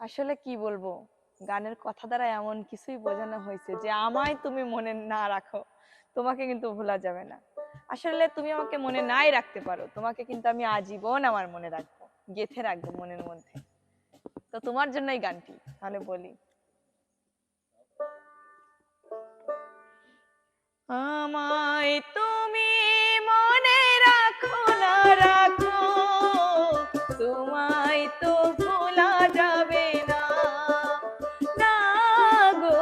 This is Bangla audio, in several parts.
আসলে কি বলবো, গানের কথা দ্বারা এমন কিছুই বোঝানো হয়েছে যে আমায় তুমি মনে না রাখো, তোমাকে কিন্তু ভোলা যাবে না। আসলে তুমি আমাকে মনে নাই রাখতে পারো, তোমাকে কিন্তু আমি আজীবন আমার মনে রাখবো, গেঁথে রাখবো মনের মধ্যে। তো তোমার জন্য এই গানটি তাহলে বলি। আমায় তুমি মনে রাখো না রাখো, তোমায় তো ভোলা যাবে না, না গো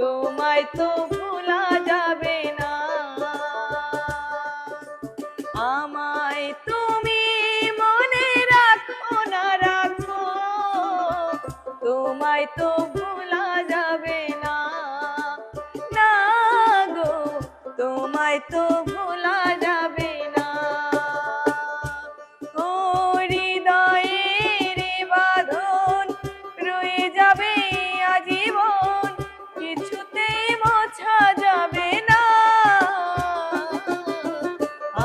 তোমায় তো ভোলা যাবে না। আমায় তুমি মনে রাখো না রাখো, তোমায় তো ভোলা যাবে না, না গো তোমায় তো ভোলা যাবে না। ও হৃদয়ের বাঁধন রয়ে যাবে আজীবন, কিছুতেই মোছা যাবে না।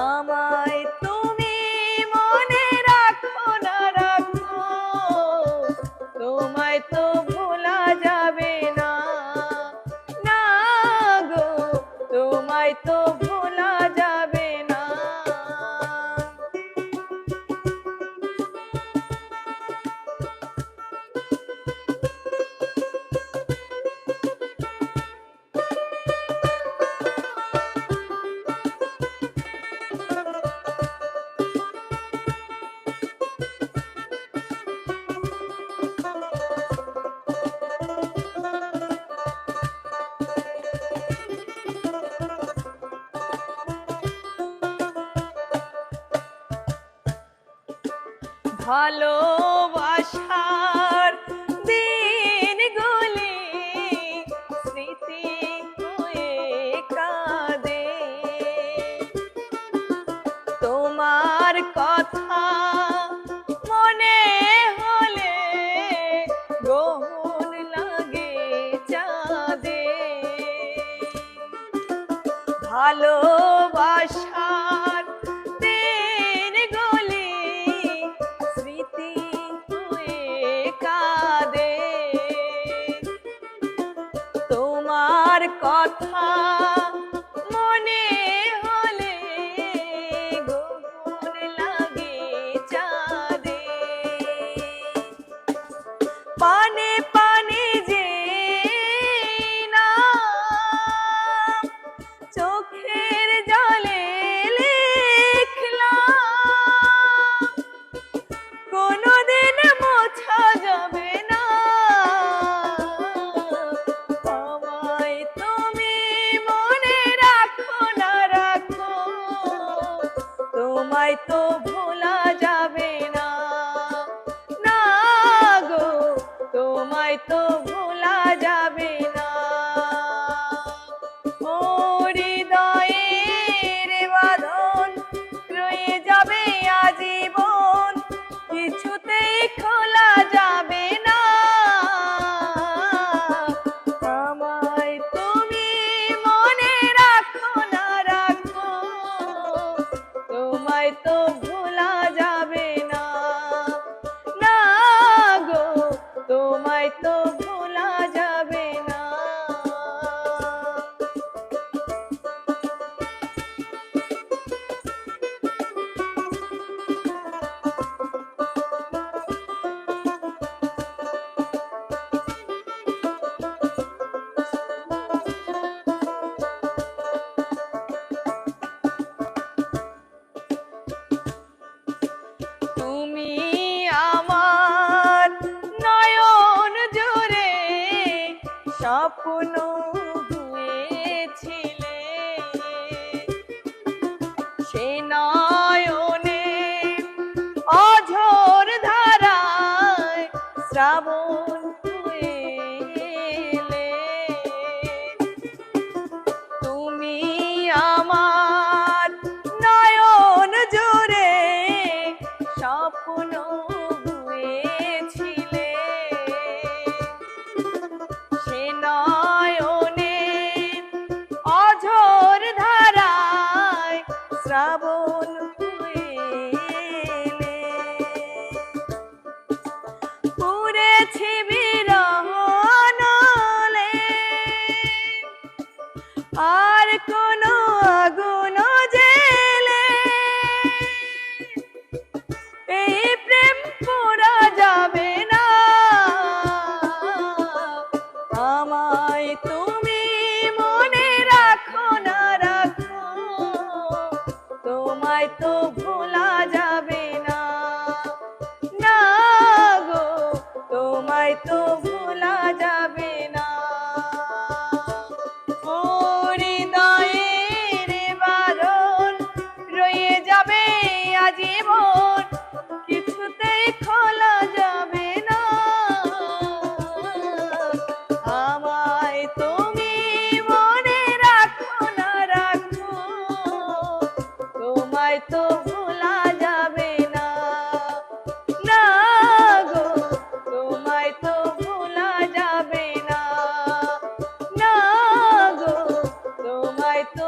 আমায় তুমি মনে রাখো না রাখো, তোমায় তো ভোলা যাবে না, না গো তোমায় তো ভোলা যাবে না। ভালোবাসার দিনগুলি স্মৃতি হয়ে কাঁদে, তোমার কথা মনে হলে গ্রহণ লাগে চাঁদে। ভালোবাসার দিনগুলি স্মৃতি হয়ে কাঁদে, তোমার কথা মনে হলে গ্রহণ লাগে চাঁদে। পানে পানে যে না চোখের জলে লিখলাম, কোনদিন মোছা যাবে না। আমায় তুমি মনে রাখো না রাখো, তোমায় তো ভোলা যাবে না, না গো তোমায় তো ভোলা যাবে না। ও হৃদয়ের বাঁধন রয়ে যাবে আজীবন, কিছুতেই খোলা যাবে না। আমায় তুমি মনে রাখো না রাখো, তোমায় তো ভোলা যাবে না, না গো তোমায় তো ভোলা যাবে না। তুমি আমার নয়ন জুড়ে স্বপ্ন হয়েছিলে, সে নয়নে অঝোর ধারায় শ্রাবণ হয়ে এলে। তুমি আমার নয়ন জুড়ে স্বপ্ন হয়েছিলে, সে নয়নে অঝোর ধারায় শ্রাবণ হয়ে এলে। পুরেছি তোমায় তো ভোলা যাবে না। ও হৃদয়ের বাঁধন রয়ে যাবে আজীবন, কিছুতেই খোলা যাবে না। আমায় তুমি মনে রাখো না রাখো, তোমায় তো ভোলা যাবে না। না গো, তোমায় তো ভোলা যাবে না। না গো, তোমায় তো